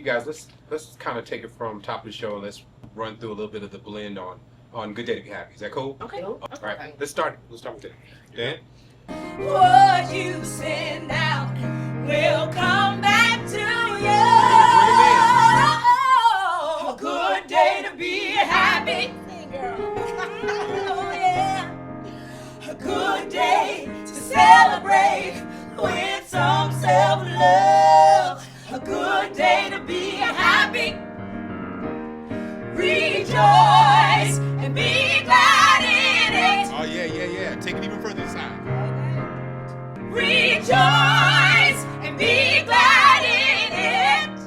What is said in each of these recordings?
guys, let's kind of take it from top of the show. Let's run through a little bit of the blend on Good Day to Be Happy. Is that cool? Okay. All right. Let's start. We'll start with that. Dan? What you send out will come back to you. A good day to be happy. Oh, yeah. A good day to celebrate with some self-love. A good day to be happy. Rejoice and be glad in it. Oh, yeah. Take it even further inside. Rejoice and be glad in it.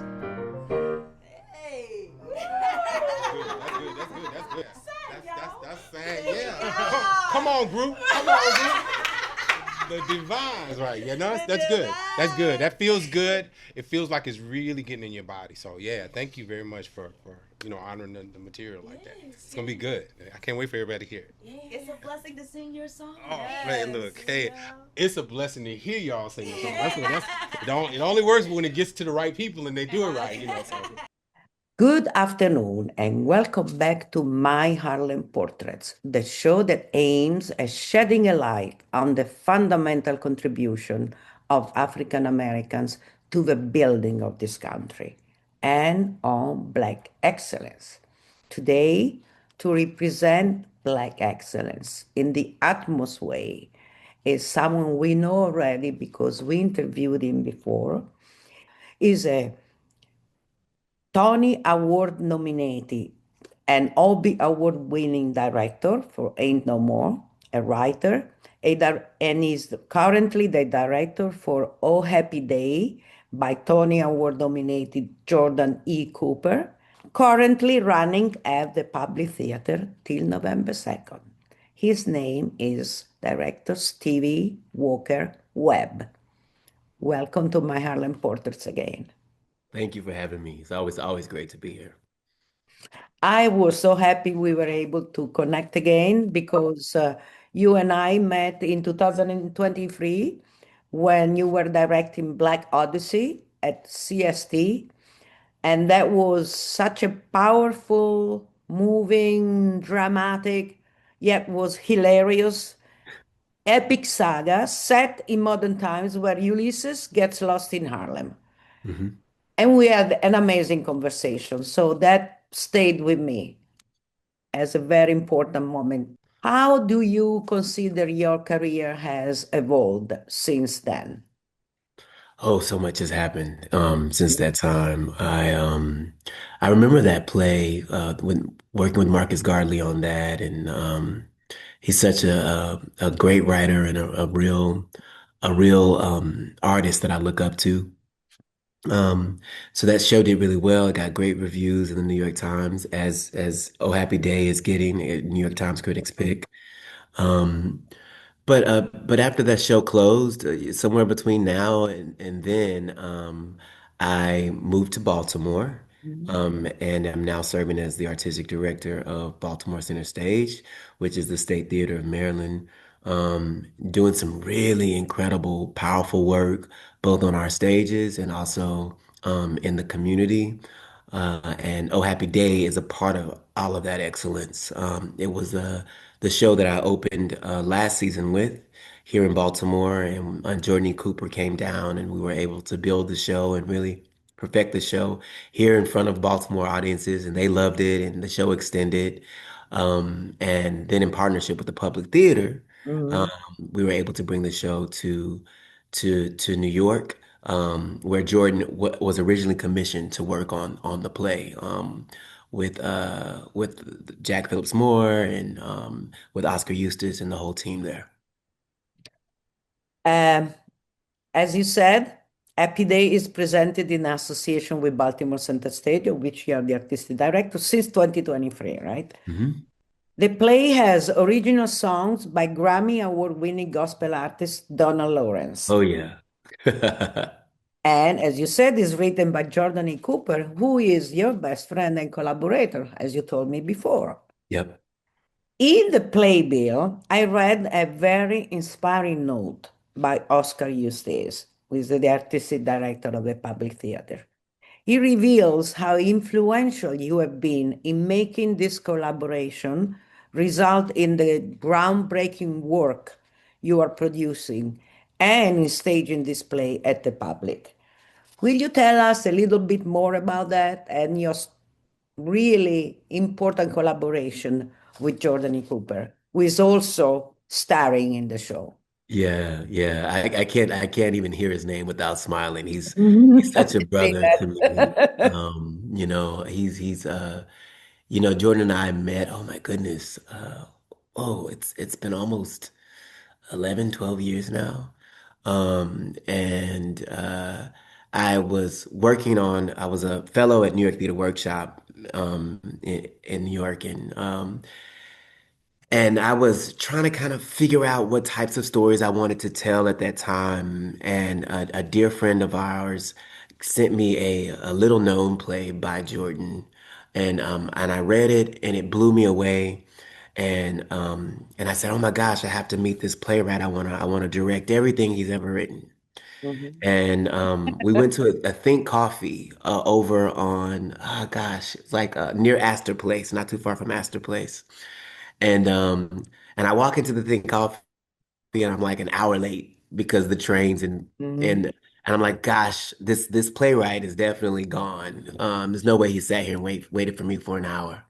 Hey. That's good. That's sad. Yeah. Come on, group. The Divines, right? Yeah, no, that's good. That's good. That feels good. It feels like it's really getting in your body. So yeah, thank you very much for honoring the material like that. It's gonna be good. I can't wait for everybody to hear it. It's a blessing to sing your song. Oh man, look, hey, it's a blessing to hear y'all sing the song. It only works when it gets to the right people and they do it right, So. Good afternoon and welcome back to My Harlem Portraits, the show that aims at shedding a light on the fundamental contribution of African Americans to the building of this country and on Black excellence. Today, to represent Black excellence in the utmost way is someone we know already because we interviewed him before, is a Tony Award-nominated and Obie Award-winning director for Ain't No More, a writer, and is currently the director for Oh Happy Day by Tony Award-nominated Jordan E. Cooper, currently running at the Public Theater till November 2nd. His name is director Stevie Walker-Webb. Welcome to My Harlem Portraits again. Thank you for having me. It's always great to be here. I was so happy we were able to connect again because you and I met in 2023 when you were directing Black Odyssey at CST. And that was such a powerful, moving, dramatic, yet was hilarious, epic saga set in modern times where Ulysses gets lost in Harlem. Mm-hmm. And we had an amazing conversation. So that stayed with me as a very important moment. How do you consider your career has evolved since then? Oh, so much has happened since that time. I remember that play when working with Marcus Gardley on that, and he's such a great writer and a real artist that I look up to. So that show did really well. It got great reviews in the New York Times, as Oh Happy Day is getting a New York Times Critics Pick. But after that show closed, somewhere between now and then, I moved to Baltimore, and I'm now serving as the artistic director of Baltimore Center Stage, which is the State Theater of Maryland, doing some really incredible, powerful work, both on our stages and also in the community. And Oh Happy Day is a part of all of that excellence. It was the show that I opened last season with here in Baltimore, and Jordan E. Cooper came down, and we were able to build the show and really perfect the show here in front of Baltimore audiences, and they loved it, and the show extended. And then in partnership with the Public Theater, we were able to bring the show to New York, where Jordan was originally commissioned to work on the play, with Jack Phillips Moore and with Oskar Eustis and the whole team there. As you said, Happy Day is presented in association with Baltimore Center Stage, of which you are the artistic director since 2023, right? Mm-hmm. The play has original songs by Grammy Award-winning gospel artist Donna Lawrence. Oh, yeah. And as you said, is written by Jordan E. Cooper, who is your best friend and collaborator, as you told me before. Yep. In the playbill, I read a very inspiring note by Oskar Eustis, who is the artistic director of the Public Theater. He reveals how influential you have been in making this collaboration result in the groundbreaking work you are producing and in staging display at the public. Will you tell us a little bit more about that and your really important collaboration with Jordan E. Cooper, who is also starring in the show? Yeah, yeah. I can't even hear his name without smiling. He's I such a see brother to me. that. He's Jordan and I met, oh my goodness. It's been almost 11, 12 years now. And I was a fellow at New York Theater Workshop in New York, and I was trying to kind of figure out what types of stories I wanted to tell at that time. And a dear friend of ours sent me a little known play by Jordan. And I read it and it blew me away. And I said, "Oh my gosh, I have to meet this playwright. I wanna direct everything he's ever written." Mhm. And we went to a Think Coffee over on, oh gosh, it's like near Astor Place, not too far from Astor Place. And um and I walk into the thing coffee and I'm like an hour late because the trains Mhm. and I'm like, gosh, this playwright is definitely gone. There's no way he sat here and waited for me for an hour.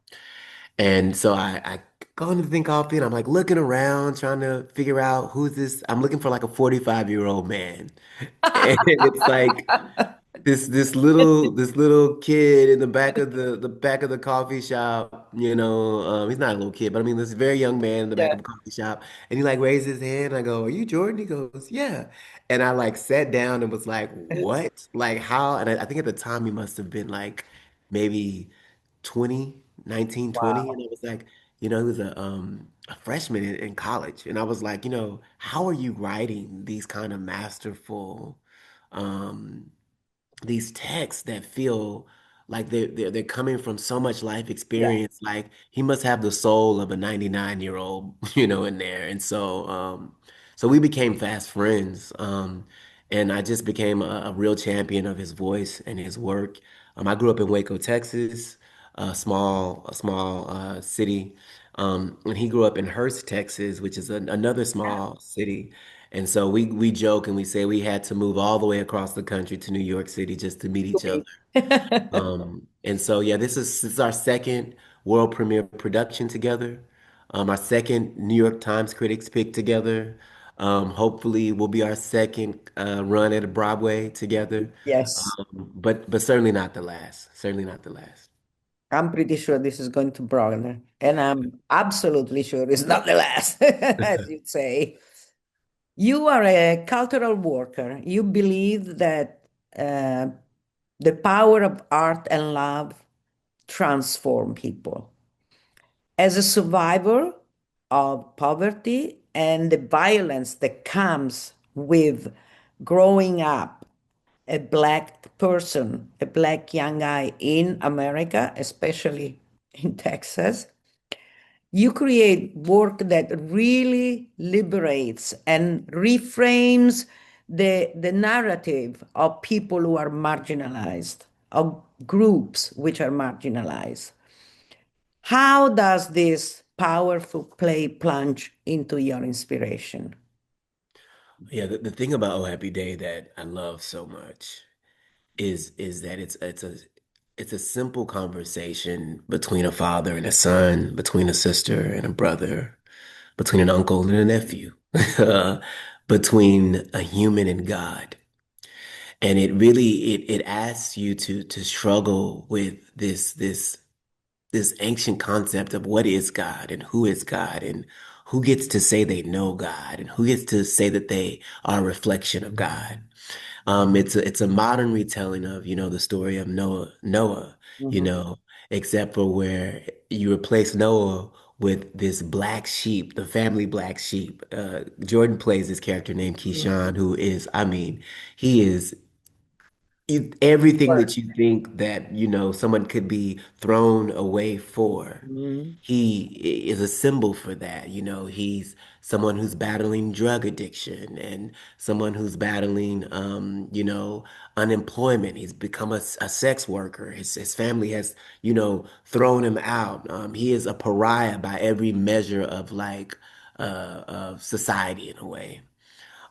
And so I go into the thing coffee and I'm like looking around trying to figure out who's this. I'm looking for like a 45-year-old man. And it's like this little kid in the back of the back of the coffee shop, he's not a little kid, but I mean this very young man in the back Yeah. of a coffee shop, and he like raised his hand. I go, "Are you Jordan?" He goes, "Yeah," and I like sat down and was like, "What? Like how?" And I think at the time he must have been like maybe 20, 19, 20, Wow. and I was like, he was a freshman in college, and I was like, how are you writing these kind of masterful um these texts that feel like they're coming from so much life Yeah. experience. Like he must have the soul of a 99-year-old, in there. And so we became fast friends. And I just became a real champion of his voice and his work. I grew up in Waco, Texas, a small city. And he grew up in Hurst, Texas, which is another small city. And so we joke and we say we had to move all the way across the country to New York City just to meet each other. And so yeah, this is our second world premiere production together. Our second New York Times Critics Pick together. Hopefully will be our second run at a Broadway together. Yes. But certainly not the last. Certainly not the last. I'm pretty sure this is going to broaden, and I'm absolutely sure it's not the last, as you say. You are a cultural worker. You believe that uh, the power of art and love transform people. As a survivor of poverty and the violence that comes with growing up a Black person, a Black young guy in America, especially in Texas, you create work that really liberates and reframes the narrative of people who are marginalized, of groups which are marginalized. How does this powerful play plunge into your inspiration? Yeah, the thing about Oh Happy Day that I love so much is that it's a simple conversation between a father and a son, between a sister and a brother, between an uncle and a nephew, between a human and God. And it really it asks you to struggle with this ancient concept of what is God and who is God and who gets to say they know God and who gets to say that they are a reflection of God. It's a modern retelling of, the story of Noah, you Mhm. know, except for where you replace Noah with this black sheep, the family black sheep. Jordan plays this character named Keyshawn, who is, I mean, he is everything Or- that you think that, someone could be thrown away for, Mhm. he is a symbol for that. He's someone who's battling drug addiction and someone who's battling, unemployment. He's become a sex worker. His family has, thrown him out. He is a pariah by every measure of like, of society in a way.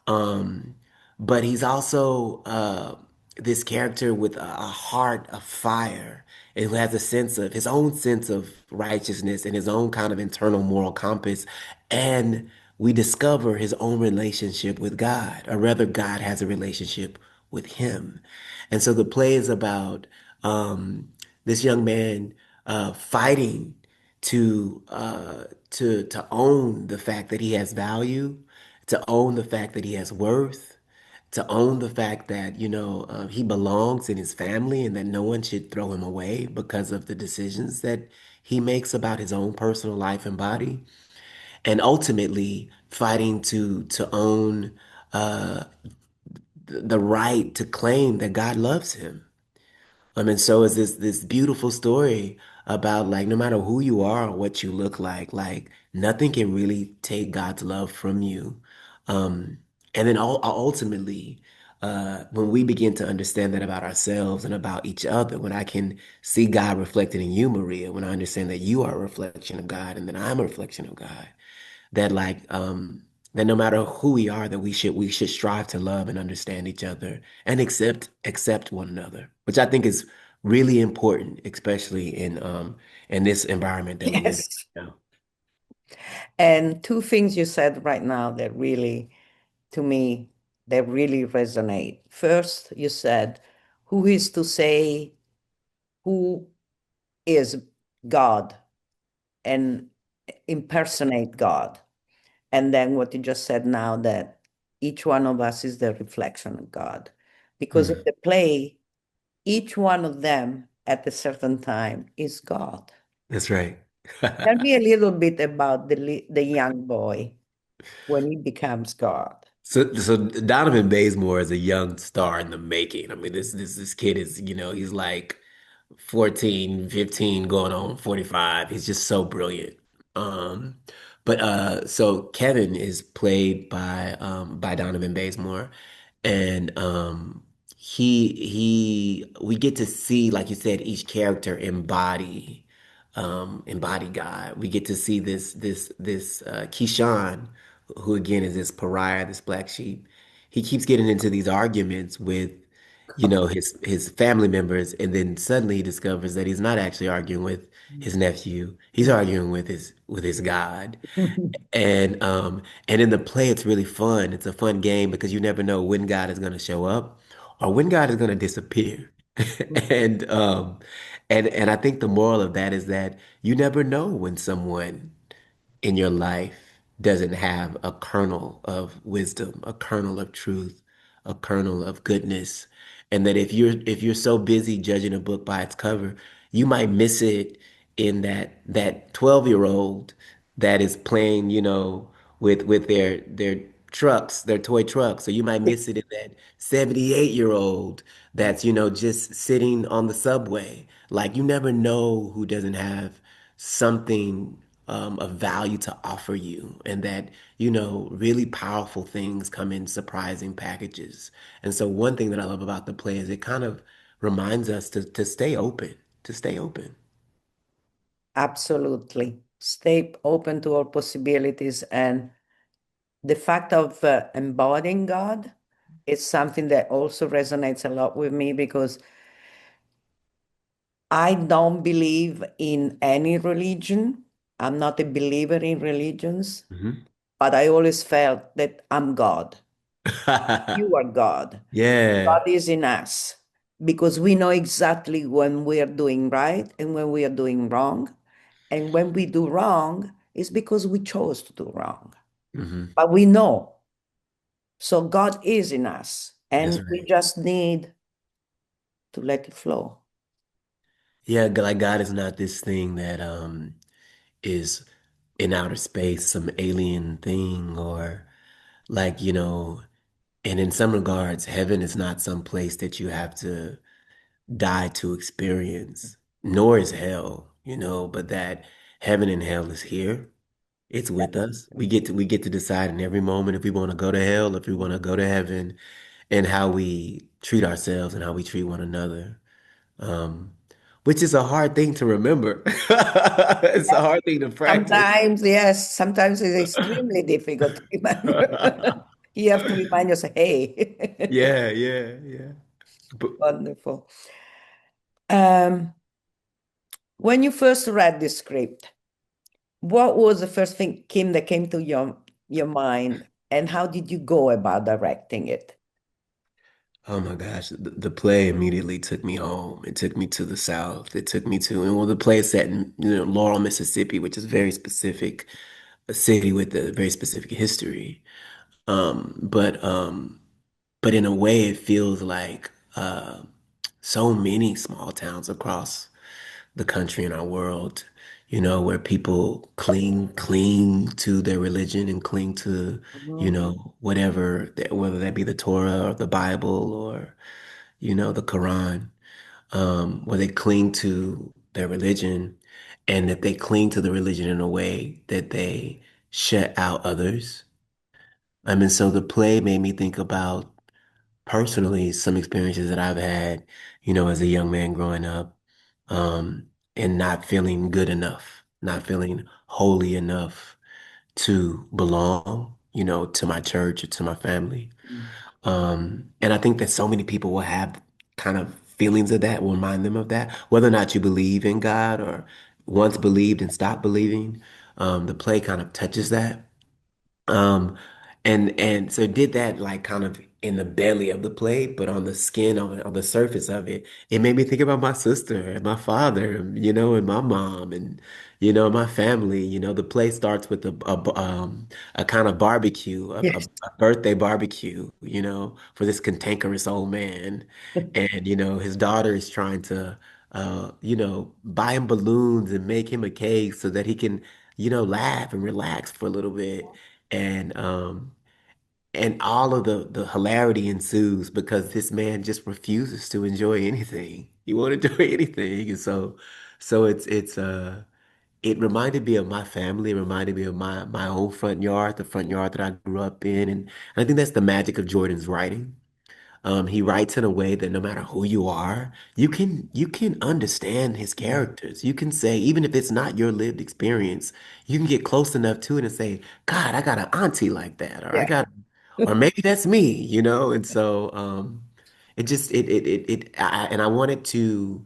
Um, but he's also this character with a heart of fire and who has a sense of his own sense of righteousness and his own kind of internal moral compass. And we discover his own relationship with God, or rather, God has a relationship with him. And so the play is about this young man fighting to own the fact that he has value, to own the fact that he has worth, to own the fact that, he belongs in his family and that no one should throw him away because of the decisions that he makes about his own personal life and body. And ultimately fighting to own uh, the right to claim that God loves him. And so is this beautiful story about like no matter who you are or what you look like nothing can really take God's love from you. Um, and then ultimately, when we begin to understand that about ourselves and about each other, when I can see God reflected in you, Maria, when I understand that you are a reflection of God and that I'm a reflection of God, that that no matter who we are, that we should strive to love and understand each other and accept one another, which I think is really important, especially in this environment that we live Yes. in now. And two things you said right now that really, to me, that really resonate. First, you said, who is to say who is God and impersonate God? And then what you just said now, that each one of us is the reflection of God. Because in Mhm. the play, each one of them at a certain time is God. That's right. Tell me a little bit about the young boy when he becomes God. So Donovan Bazemore is a young star in the making. I mean, this kid is, he's like 14, 15, going on 45. He's just so brilliant. Um, but so Kevin is played by Donovan Bazemore, and we get to see, like you said, each character embody God. We get to see this Keyshawn, who again is this pariah, this black sheep. He keeps getting into these arguments with his family members, and then suddenly he discovers that he's not actually arguing with his nephew. He's arguing with his God. And in the play, it's really fun. It's a fun game because you never know when God is going to show up or when God is going to disappear. And and I think the moral of that is that you never know when someone in your life doesn't have a kernel of wisdom, a kernel of truth, a kernel of goodness. And that if you're so busy judging a book by its cover, you might miss it in that 12-year-old that is playing, with their trucks, their toy trucks. So you might miss it in that 78-year-old that's, just sitting on the subway. Like you never know who doesn't have something of value to offer you, and that, really powerful things come in surprising packages. And so one thing that I love about the play is it kind of reminds us to stay open, to stay open. Absolutely. Stay open to all possibilities. And the fact of embodying God is something that also resonates a lot with me because I don't believe in any religion. I'm not a believer in religions, Mhm. but I always felt that I'm God. You are God. Yeah. God is in us because we know exactly when we are doing right and when we are doing wrong. And when we do wrong, it's because we chose to do wrong. Hmm. But we know. So God is in us, That's and we right. just need to let it flow. Yeah, like God is not this thing that is in outer space, some alien thing, or like, And in some regards, heaven is not some place that you have to die to experience, nor is hell, but that heaven and hell is here. It's with us. We get to decide in every moment if we want to go to hell, if we want to go to heaven, and how we treat ourselves and how we treat one another. Um, which is a hard thing to remember. It's a hard thing to practice. Sometimes, yes, sometimes it's extremely difficult to remember. You have to remind yourself, hey, Yeah, yeah, yeah. But wonderful. Um, when you first read the script, what was the first thing, Kim, that came to your mind, and how did you go about directing it? oh my gosh, the play immediately took me home. It took me to the South. It took me to, and well, the play is set in, Laurel, Mississippi, which is very specific, a city with a very specific history. Um, but um, but in a way, it feels like so many small towns across the country and our world, where people cling to their religion and cling to, Mhm. whatever, whether that be the Torah or the Bible or, the Quran, where they cling to their religion and that they cling to the religion in a way that they shut out others. I mean, so the play made me think about personally some experiences that I've had, as a young man growing up, and not feeling good enough, not feeling holy enough to belong, to my church or to my family. And I think that so many people will have kind of feelings of that, will remind them of that, whether or not you believe in God or once believed and stopped believing. The play kind of touches that. Um, and so did that like kind of in the belly of the plate, but on the skin on the surface of it, it made me think about my sister and my father, and my mom and my family. The play starts with a kind of barbecue, Yes. a birthday barbecue, for this cantankerous old man, and his daughter is trying to buy him balloons and make him a cake so that he can laugh and relax for a little bit and all of the hilarity ensues because this man just refuses to enjoy anything. He won't enjoy anything. And so it reminded me of my family. It reminded me of my own front yard, the front yard that I grew up in. And I think that's the magic of Jordan's writing. He writes in a way that no matter who you are, you can understand his characters. You can say, even if it's not your lived experience, you can get close enough to it and say, God, I got an auntie like that, or I Yeah. got, or maybe that's me, And so it just and I wanted to,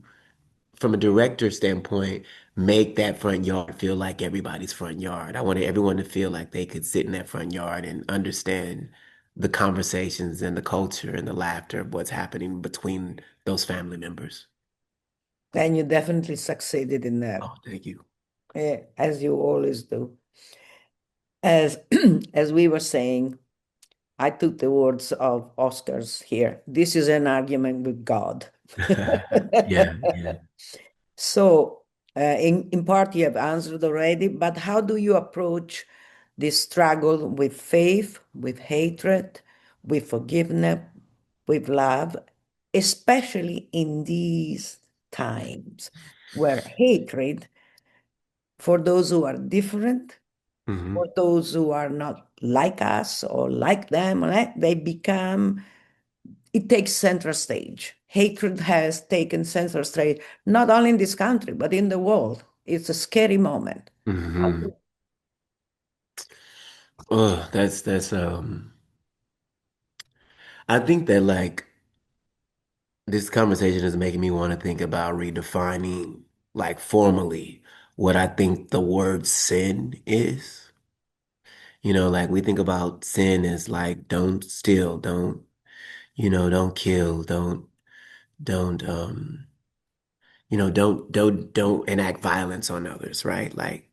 from a director standpoint, make that front yard feel like everybody's front yard. I wanted everyone to feel like they could sit in that front yard and understand the conversations and the culture and the laughter of what's happening between those family members. And you definitely succeeded in that, Oh, thank you. as you always do. As as we were saying, I took the words of Oscar's here. This is an argument with God. Yeah, yeah. So, in part, you have answered already, but how do you approach this struggle with faith, with hatred, with forgiveness, with love, especially in these times where hatred for those who are different, for Hmm. those who are not like us or like them, they become, it takes center stage. Hatred has taken center stage, not only in this country, but in the world. It's a scary moment. Hmm. Oh, that's I think that like this conversation is making me want to think about redefining like formally what I think the word sin is. Like we think about sin as like don't steal, don't kill, don't don't enact violence on others, right? Like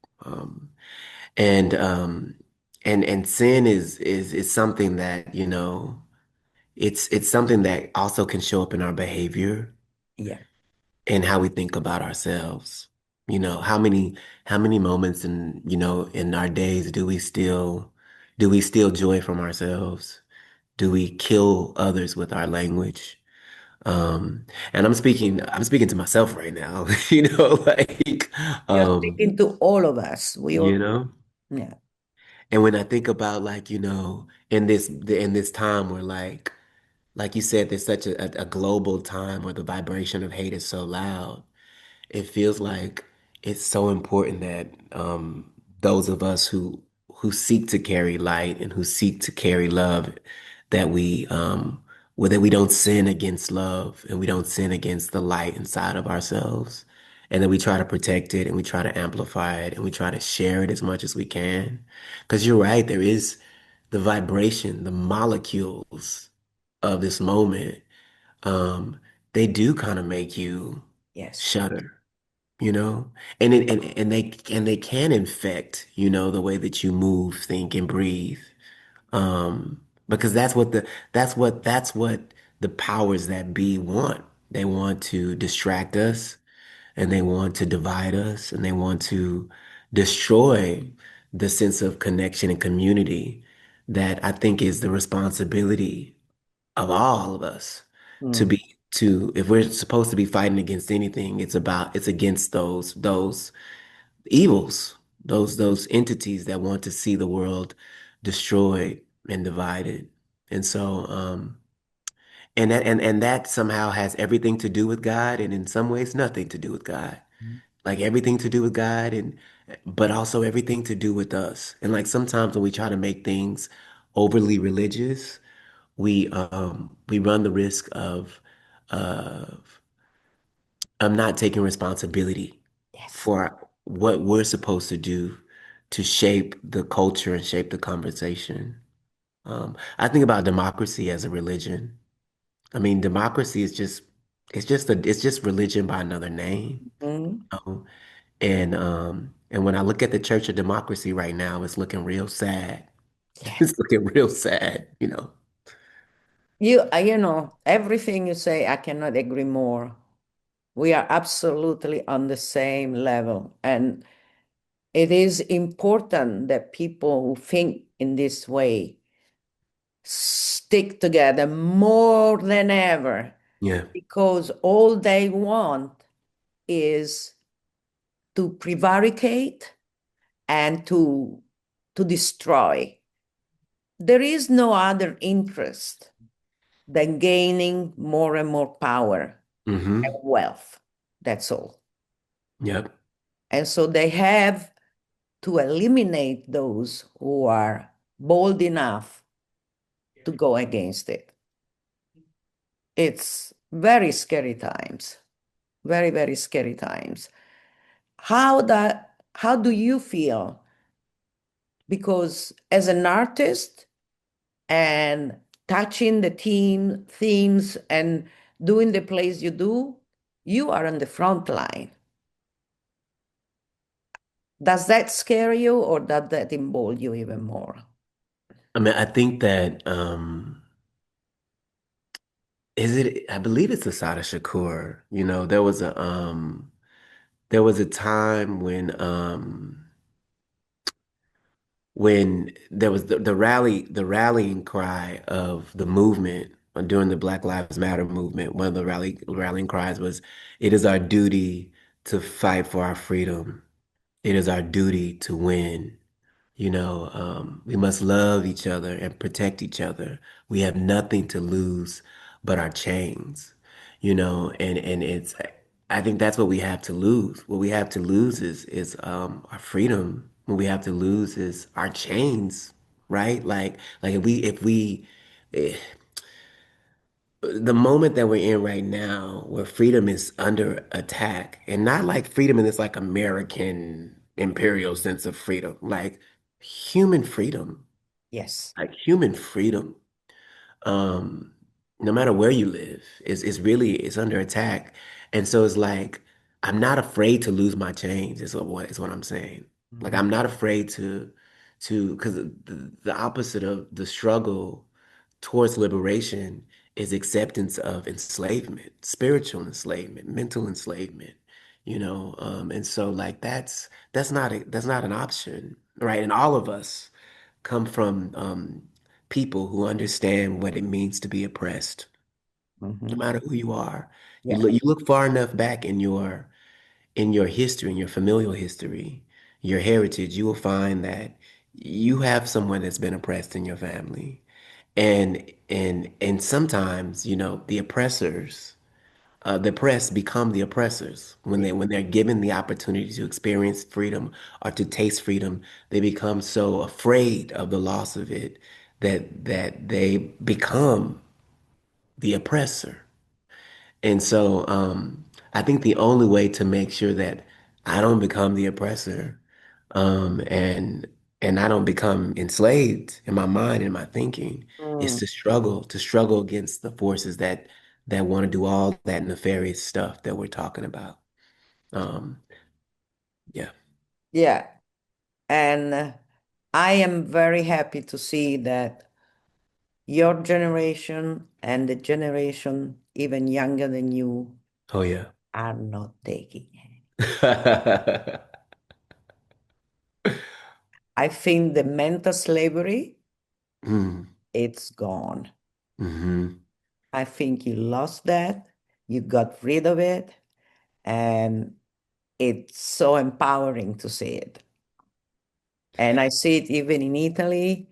and and sin is something that, it's something that also can show up in our behavior Yeah. and how we think about ourselves. How many moments in our days do we steal joy from ourselves? Do we kill others with our language? And I'm speaking to myself right now, like, You're um, speaking to all of us. We all, you know, yeah. and when I think about like, in this time where like you said, there's such a global time where the vibration of hate is so loud. It feels like it's so important that those of us who seek to carry light and who seek to carry love, that we don't sin against love and we don't sin against the light inside of ourselves, and that we try to protect it and we try to amplify it and we try to share it as much as we can. Because you're right, there is the vibration, the molecules of this moment. um, they do kind of make you Yes. shudder, you know, and they can infect, the way that you move, think, and breathe. Because that's what the powers that be want. They want to distract us, and they want to divide us, and they want to destroy the sense of connection and community that I think is the responsibility of all of us to Mm, be to if we're supposed to be fighting against anything, it's against those evils, those entities that want to see the world destroyed and divided. And so and that somehow has everything to do with God, and in some ways nothing to do with God. Like everything to do with God, and but also everything to do with us. And like sometimes when we try to make things overly religious, we run the risk of not taking responsibility yes. for what we're supposed to do to shape the culture and shape the conversation. I think about democracy as a religion. I mean, democracy is just it's just religion by another name. Mm, Um, and when I look at the Church of Democracy right now, it's looking real sad. yes. It's looking real sad. Everything you say, I cannot agree more. We are absolutely on the same level. And it is important that people who think in this way stick together more than ever, Yeah. because all they want is to prevaricate and to destroy. There is no other interest than gaining more and more power and Mm-hmm. wealth. That's all. Yep. And so they have to eliminate those who are bold enough to go against it. It's very scary times, very, very scary times. How do you feel? Because as an artist and touching the themes and doing the plays you do, you are on the front line. Does that scare you or does that embolden you even more? I mean, I think that I believe it's Asada Shakur. There was a time when there was the rallying cry of the movement during the Black Lives Matter movement. One of the rallying cries was, "It is our duty to fight for our freedom. It is our duty to win." We must love each other and protect each other. We have nothing to lose but our chains, and I think that's what we have to lose. What we have to lose is our freedom. What we have to lose is our chains, right? Like eh, the moment that we're in right now, where freedom is under attack, and not like freedom in this like American imperial sense of freedom, like human freedom, Yes. like human freedom, um, no matter where you live, is under attack. And so it's like I'm not afraid to lose my chains, is what I'm saying. Like Mhm. I'm not afraid to because the opposite of the struggle towards liberation is acceptance of enslavement, spiritual enslavement, mental enslavement, and so like that's not an option, right? And all of us come from people who understand what it means to be oppressed, no Mhm. matter who you are. Yeah. You look far enough back in your history, in your familial history, your heritage, you will find that you have someone that's been oppressed in your family. And sometimes, the oppressed become the oppressors when they're given the opportunity to experience freedom or to taste freedom. They become so afraid of the loss of it that they become the oppressor. And so I think the only way to make sure that I don't become the oppressor, um, and and I don't become enslaved in my mind and my thinking, is Mm. to struggle against the forces that want to do all that nefarious stuff that we're talking about. Um, yeah. Yeah. And I am very happy to see that your generation and the generation even younger than you Oh yeah. are not taking it. I think the mental slavery, Mm, it's gone. hmm. I think you lost that, you got rid of it, and it's so empowering to see it. And I see it even in Italy.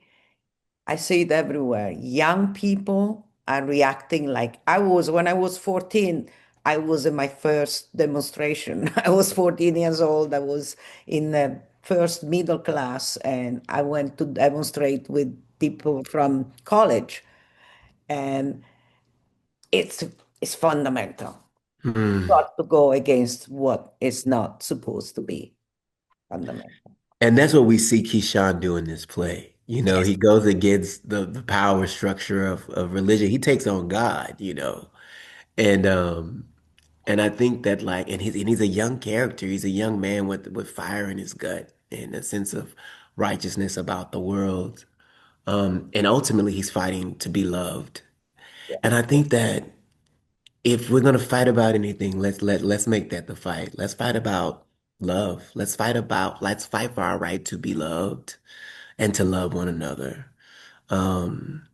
I see it everywhere. Young people are reacting like I was when I was 14. I was in my first demonstration. I was 14 years old. I was in the first middle class, and I went to demonstrate with people from college. And it's it's fundamental. Mm. Got to go against what is not supposed to be fundamental. And that's what we see Keyshawn do in this play. Yes. He goes against the power structure of religion. He takes on God, And and I think that like and he's a young character. He's a young man with fire in his gut and a sense of righteousness about the world. And ultimately he's fighting to be loved. Yeah. And I think that if we're gonna fight about anything, let's make that the fight. Let's fight about love. Let's fight for our right to be loved and to love one another. Um,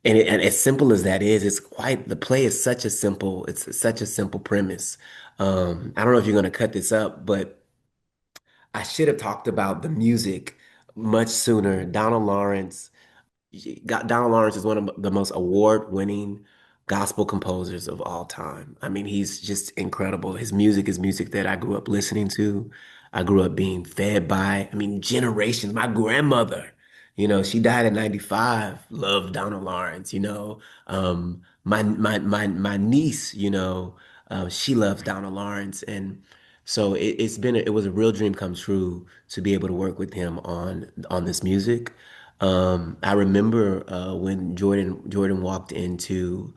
and as simple as that is, the play is it's such a simple premise. I don't know if you're gonna cut this up, but I should have talked about the music much sooner. Donald Lawrence is one of the most award-winning gospel composers of all time. I mean, he's just incredible. His music is music that I grew up listening to. I grew up being fed by. I mean, generations. My grandmother, she died at 95, loved Donald Lawrence, my niece, she loves Donald Lawrence. And so it was a real dream come true to be able to work with him on this music. I remember when Jordan walked into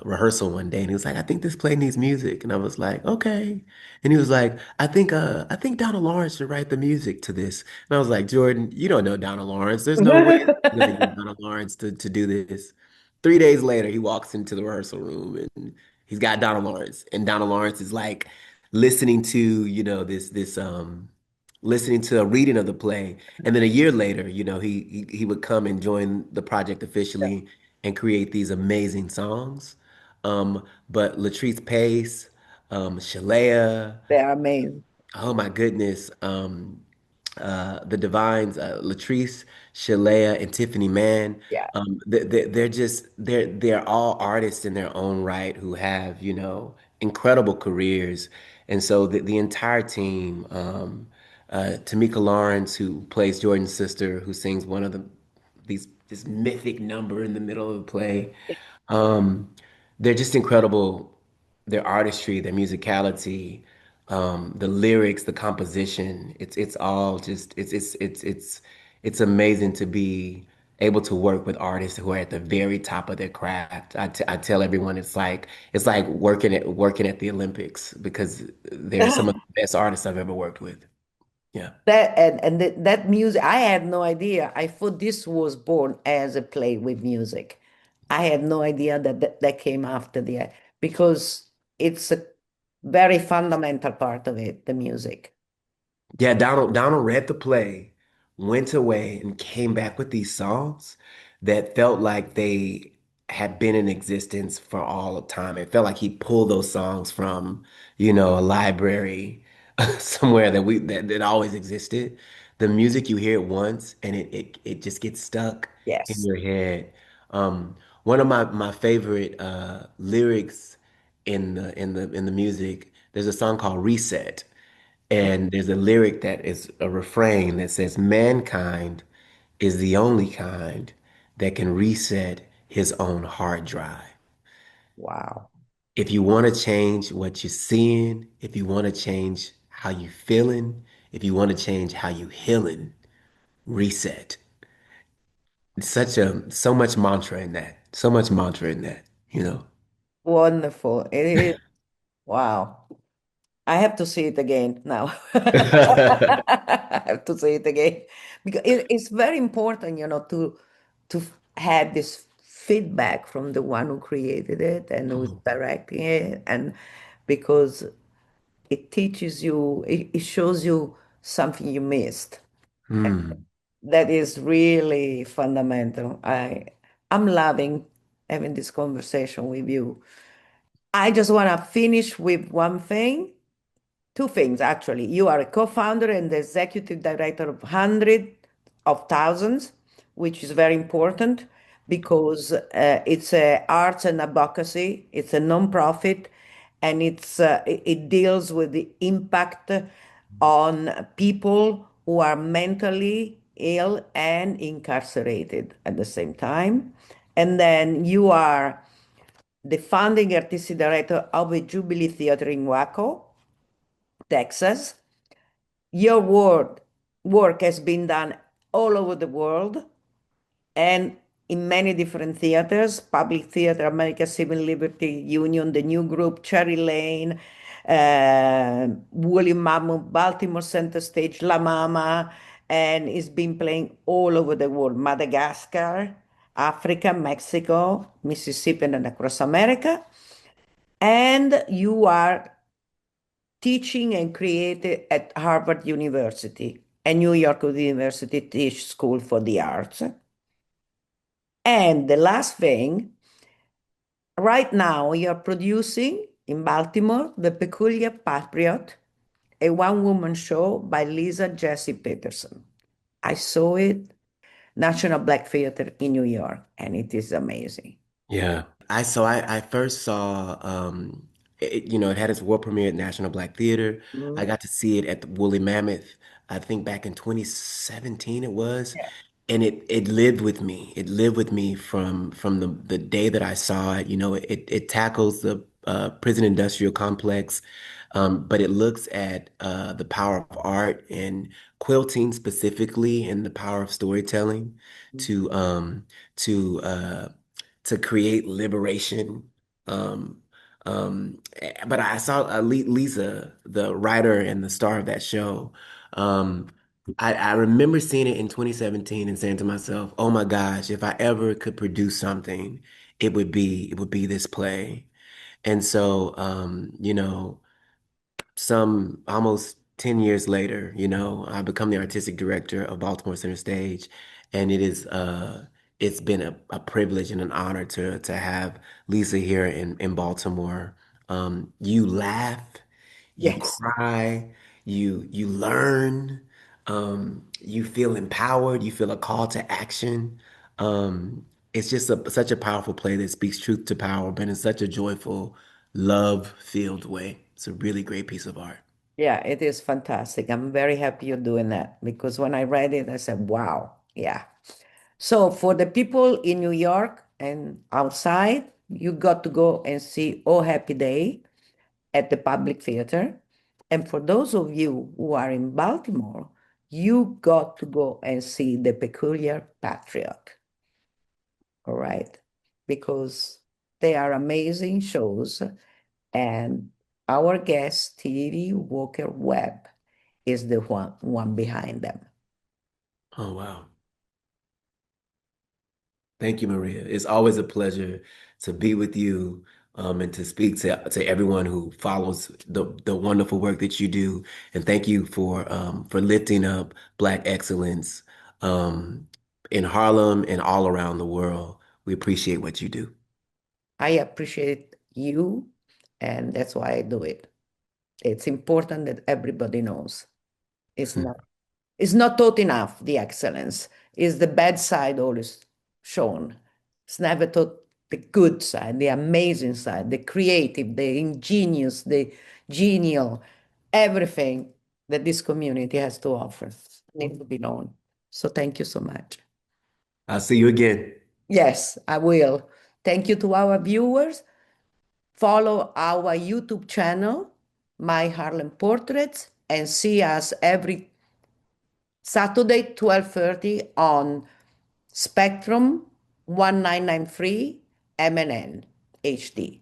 rehearsal one day and he was like, "I think this play needs music," and I was like, "Okay," and he was like, I think Donald Lawrence should write the music to this," and I was like, "Jordan, you don't know Donald Lawrence. There's no way you're gonna get Donald Lawrence to do this." 3 days later, he walks into the rehearsal room and he's got Donald Lawrence, and Donald Lawrence is like listening to listening to a reading of the play. And then a year later, he would come and join the project officially and create these amazing songs. But Latrice Pace, Shalea, They are amazing. oh my goodness, the Divines, Latrice, Shalea, and Tiffany Mann. Yeah. They're all artists in their own right who have, incredible careers. And so the entire team, Tamika Lawrence, who plays Jordan's sister, who sings one of this mythic number in the middle of the play. Um, they're just incredible. Their artistry, their musicality, the lyrics, the composition. It's all just it's amazing to be able to work with artists who are at the very top of their craft. I tell everyone it's like working at the Olympics because they're some of the best artists I've ever worked with. Yeah. That music, I had no idea. I thought this was born as a play with music. I had no idea that came after the because it's a very fundamental part of it, the music. Yeah, Donald read the play, went away, and came back with these songs. that felt like they had been in existence for all of time. It felt like he pulled those songs from, a library somewhere that always existed. The music, you hear it once and it just gets stuck in Yes. your head. One of my favorite lyrics in the music, there's a song called Reset. And there's a lyric that is a refrain that says, mankind is the only kind that can reset his own hard drive. Wow. If you want to change what you're seeing, if you want to change how you feeling, if you want to change how you healing, reset. It's so much mantra in that. So much mantra in that. Wonderful. It is. Wow. I have to see it again now. I have to see it again because it's very important, to have this feedback from the one who created it and who's Oh, directing it, and because it teaches you, it shows you something you missed. hmm. That is really fundamental. I'm loving having this conversation with you. I just want to finish with one thing. Two things, actually. You are a co-founder and the executive director of hundreds of thousands, which is very important because it's arts and advocacy. It's a non-profit, and it deals with the impact on people who are mentally ill and incarcerated at the same time. And then you are the founding artistic director of the Jubilee Theater in Waco, Texas. Your work has been done all over the world and in many different theaters: Public Theater, American Civil Liberty Union, the New Group, Cherry Lane, Woolly Mammoth, Baltimore Center Stage, La Mama, and it's been playing all over the world: Madagascar, Africa, Mexico, Mississippi, and across America. And you are teaching and created at Harvard University and New York University Tisch School for the Arts. And the last thing, right now you're producing in Baltimore The Peculiar Patriot, a one-woman show by Lisa Jessie Peterson. I saw it, National Black Theater in New York, and it is amazing. Yeah. I first saw it had its world premiere at National Black Theater. I Mm, got to see it at the Woolly Mammoth, I think back in 2017 it was. yeah. And it lived with me. It lived with me from the day that I saw it. It tackles the prison industrial complex, but it looks at the power of art and quilting specifically and the power of storytelling to um to uh to create liberation. Um, but I saw Lisa, the writer and the star of that show. Um, I remember seeing it in 2017 and saying to myself, "Oh my gosh, if I ever could produce something, it would be this play." And so, some almost 10 years later, I become the artistic director of Baltimore Center Stage, and it's been a privilege and an honor to have Lisa here in Baltimore. You laugh, you Yes. cry, you learn, you feel empowered, you feel a call to action. It's just such a powerful play that speaks truth to power, but in such a joyful, love-filled way. It's a really great piece of art. Yeah, it is fantastic. I'm very happy you're doing that because when I read it, I said, wow, yeah. So for the people in New York and outside, you got to go and see Oh Happy Day at the Public Theater. And for those of you who are in Baltimore, you got to go and see The Peculiar Patriot, all right? Because they are amazing shows. And our guest, Stevie Walker-Webb, is the one behind them. Oh, wow. Thank you, Maria. It's always a pleasure to be with you, and to speak to everyone who follows the wonderful work that you do. And thank you for lifting up Black excellence, um, in Harlem and all around the world. We appreciate what you do. I appreciate you, and that's why I do it. It's important that everybody knows. It's Hmm. not it's not taught enough, the excellence. Is the bad side always shown. It's never taught the good side, the amazing side, the creative, the ingenious, the genial, everything that this community has to offer needs to be known. So thank you so much. I'll see you again. Yes, I will. Thank you to our viewers. Follow our YouTube channel, My Harlem Portraits, and see us every Saturday, 12:30 on Spectrum 1993 MNN HD.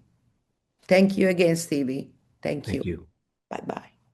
Thank you again, Stevie. Thank you. Thank you. Bye-bye.